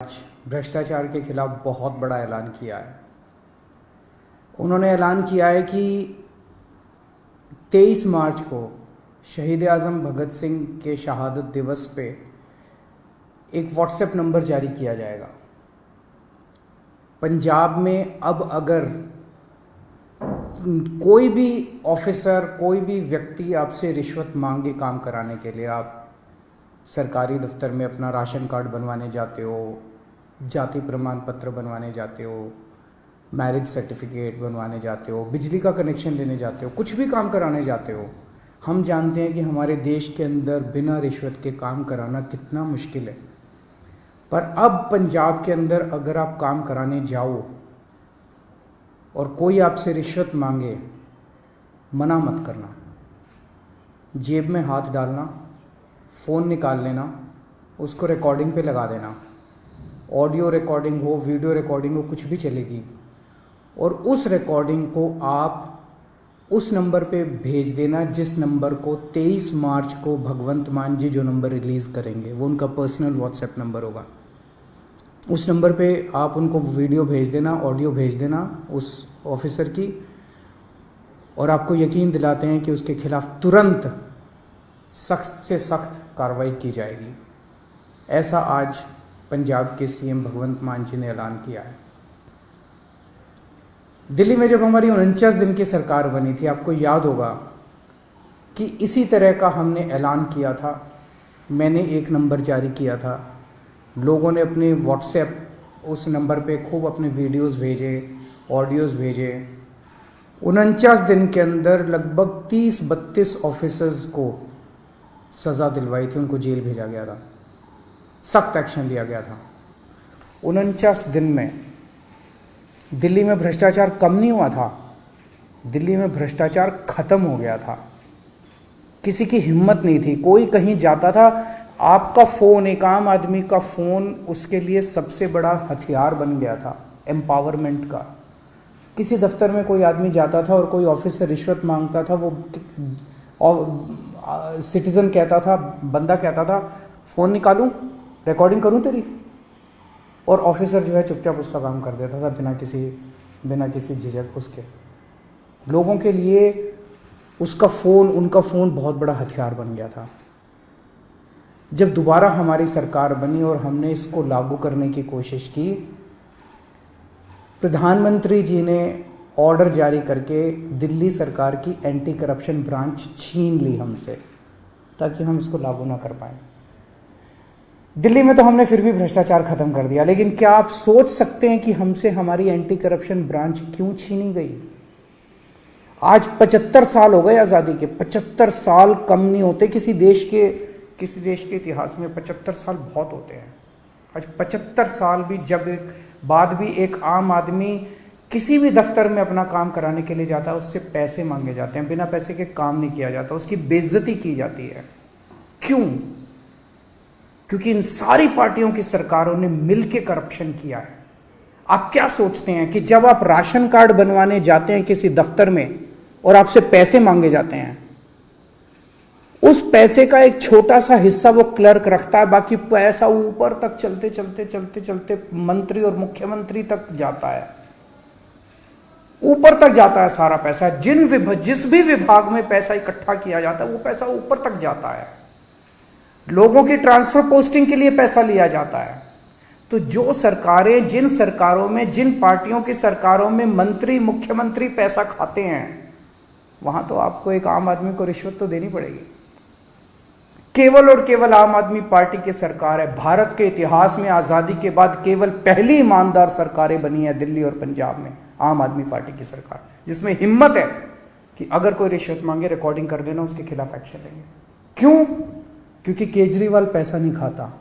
आज भ्रष्टाचार के खिलाफ बहुत बड़ा ऐलान किया है। उन्होंने ऐलान किया है कि 23 मार्च को शहीद आज़म भगत सिंह के शहादत दिवस पे एक व्हाट्सएप नंबर जारी किया जाएगा। पंजाब में अब अगर कोई भी ऑफिसर, कोई भी व्यक्ति आपसे रिश्वत मांगे काम कराने के लिए, आप सरकारी दफ्तर में अपना राशन कार्ड बनवाने जाते हो, जाति प्रमाण पत्र बनवाने जाते हो, मैरिज सर्टिफिकेट बनवाने जाते हो, बिजली का कनेक्शन लेने जाते हो, कुछ भी काम कराने जाते हो, हम जानते हैं कि हमारे देश के अंदर बिना रिश्वत के काम कराना कितना मुश्किल है। पर अब पंजाब के अंदर अगर आप काम कराने जाओ और कोई आपसे रिश्वत मांगे, मना मत करना। जेब में हाथ डालना, फ़ोन निकाल लेना, उसको रिकॉर्डिंग पे लगा देना। ऑडियो रिकॉर्डिंग हो, वीडियो रिकॉर्डिंग हो, कुछ भी चलेगी। और उस रिकॉर्डिंग को आप उस नंबर पे भेज देना जिस नंबर को 23 मार्च को भगवंत मान जी जो नंबर रिलीज़ करेंगे, वो उनका पर्सनल व्हाट्सएप नंबर होगा। उस नंबर पे आप उनको वीडियो भेज देना, ऑडियो भेज देना उस ऑफिसर की, और आपको यकीन दिलाते हैं कि उसके खिलाफ तुरंत सख्त से सख्त कार्रवाई की जाएगी। ऐसा आज पंजाब के सीएम भगवंत मान जी ने ऐलान किया है। दिल्ली में जब हमारी 49 दिन की सरकार बनी थी, आपको याद होगा कि इसी तरह का हमने ऐलान किया था। मैंने एक नंबर जारी किया था, लोगों ने अपने व्हाट्सएप उस नंबर पे खूब अपने वीडियोस भेजे, ऑडियोज भेजे। 49 दिन के अंदर लगभग 30-32 ऑफिसर्स को सज़ा दिलवाई थी, उनको जेल भेजा गया था, सख्त एक्शन लिया गया था। 49 दिन में दिल्ली में भ्रष्टाचार कम नहीं हुआ था, दिल्ली में भ्रष्टाचार खत्म हो गया था। किसी की हिम्मत नहीं थी, कोई कहीं जाता था, आपका फ़ोन, एक आम आदमी का फ़ोन उसके लिए सबसे बड़ा हथियार बन गया था एम्पावरमेंट का। किसी दफ्तर में कोई आदमी जाता था और कोई ऑफिस से रिश्वत मांगता था, वो सिटीज़न कहता था, बंदा कहता था, फ़ोन निकालूं, रिकॉर्डिंग करूं तेरी, और ऑफिसर जो है चुपचाप उसका काम कर देता था बिना किसी झिझक उसके। लोगों के लिए उसका फ़ोन, उनका फ़ोन बहुत बड़ा हथियार बन गया था। जब दोबारा हमारी सरकार बनी और हमने इसको लागू करने की कोशिश की, प्रधानमंत्री जी ने ऑर्डर जारी करके दिल्ली सरकार की एंटी करप्शन ब्रांच छीन ली हमसे, ताकि हम इसको लागू ना कर पाएं। दिल्ली में तो हमने फिर भी भ्रष्टाचार खत्म कर दिया, लेकिन क्या आप सोच सकते हैं कि हमसे हमारी एंटी करप्शन ब्रांच क्यों छीनी गई? आज 75 साल हो गए आज़ादी के। 75 साल कम नहीं होते किसी देश के इतिहास में। 75 साल बहुत होते हैं। आज 75 साल भी बाद भी एक आम आदमी किसी भी दफ्तर में अपना काम कराने के लिए जाता है, उससे पैसे मांगे जाते हैं, बिना पैसे के काम नहीं किया जाता, उसकी बेइज्जती की जाती है। क्यों? क्योंकि इन सारी पार्टियों की सरकारों ने मिलकर करप्शन किया है। आप क्या सोचते हैं कि जब आप राशन कार्ड बनवाने जाते हैं किसी दफ्तर में और आपसे पैसे मांगे जाते हैं, उस पैसे का एक छोटा सा हिस्सा वो क्लर्क रखता है, बाकी पैसा ऊपर तक चलते मंत्री और मुख्यमंत्री तक जाता है, ऊपर तक जाता है सारा पैसा। जिस भी विभाग में पैसा इकट्ठा किया जाता है, वो पैसा ऊपर तक जाता है। लोगों की ट्रांसफर पोस्टिंग के लिए पैसा लिया जाता है। तो जो सरकारें, जिन सरकारों में, जिन पार्टियों की सरकारों में मंत्री, मुख्यमंत्री पैसा खाते हैं, वहां तो आपको एक आम आदमी को रिश्वत तो देनी पड़ेगी। केवल और केवल आम आदमी पार्टी की सरकार है। भारत के इतिहास में आजादी के बाद केवल पहली ईमानदार सरकारें बनी है दिल्ली और पंजाब में, आम आदमी पार्टी की सरकार, जिसमें हिम्मत है कि अगर कोई रिश्वत मांगे, रिकॉर्डिंग कर देना, उसके खिलाफ एक्शन लेंगे। क्यों? क्योंकि केजरीवाल पैसा नहीं खाता,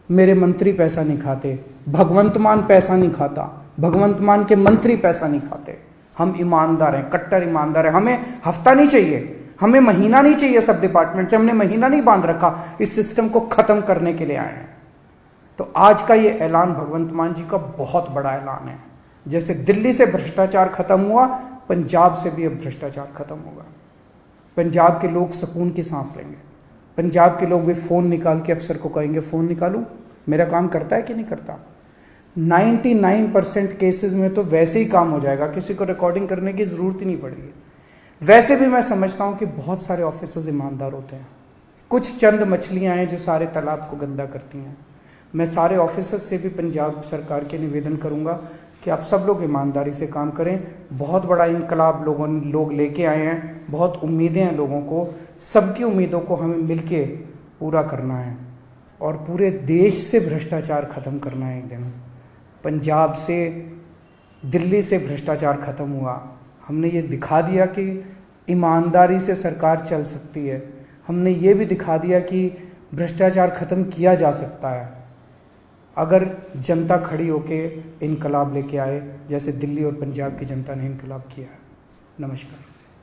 मेरे मंत्री पैसा नहीं खाते, भगवंत मान पैसा नहीं खाता, भगवंत मान के मंत्री पैसा नहीं खाते। हम ईमानदार हैं, कट्टर ईमानदार हैं। हमें हफ्ता नहीं चाहिए, हमें महीना नहीं चाहिए। सब डिपार्टमेंट से हमने महीना नहीं बांध रखा, इस सिस्टम को खत्म करने के लिए आए हैं। तो आज का ये ऐलान भगवंत मान जी का बहुत बड़ा ऐलान है। जैसे दिल्ली से भ्रष्टाचार खत्म हुआ, पंजाब से भी अब भ्रष्टाचार खत्म होगा। पंजाब के लोग सुकून की सांस लेंगे। पंजाब के लोग भी फ़ोन निकाल के अफसर को कहेंगे, फ़ोन निकालूं, मेरा काम करता है कि नहीं करता। 99% केसेस में तो वैसे ही काम हो जाएगा, किसी को रिकॉर्डिंग करने की ज़रूरत ही नहीं पड़ेगी। वैसे भी मैं समझता हूँ कि बहुत सारे ऑफिसर्स ईमानदार होते हैं, कुछ चंद मछलियाँ हैं जो सारे तालाब को गंदा करती हैं। मैं सारे ऑफिसर्स से भी पंजाब सरकार के निवेदन करूँगा कि आप सब लोग ईमानदारी से काम करें। बहुत बड़ा इनकलाब लोग लेके आए हैं, बहुत उम्मीदें हैं लोगों को, सबकी उम्मीदों को हमें मिलके पूरा करना है और पूरे देश से भ्रष्टाचार ख़त्म करना है। एक दिन पंजाब से, दिल्ली से भ्रष्टाचार ख़त्म हुआ, हमने ये दिखा दिया कि ईमानदारी से सरकार चल सकती है, हमने ये भी दिखा दिया कि भ्रष्टाचार ख़त्म किया जा सकता है अगर जनता खड़ी होके इनकलाब लेके आए, जैसे दिल्ली और पंजाब की जनता ने इनकलाब किया है। नमस्कार।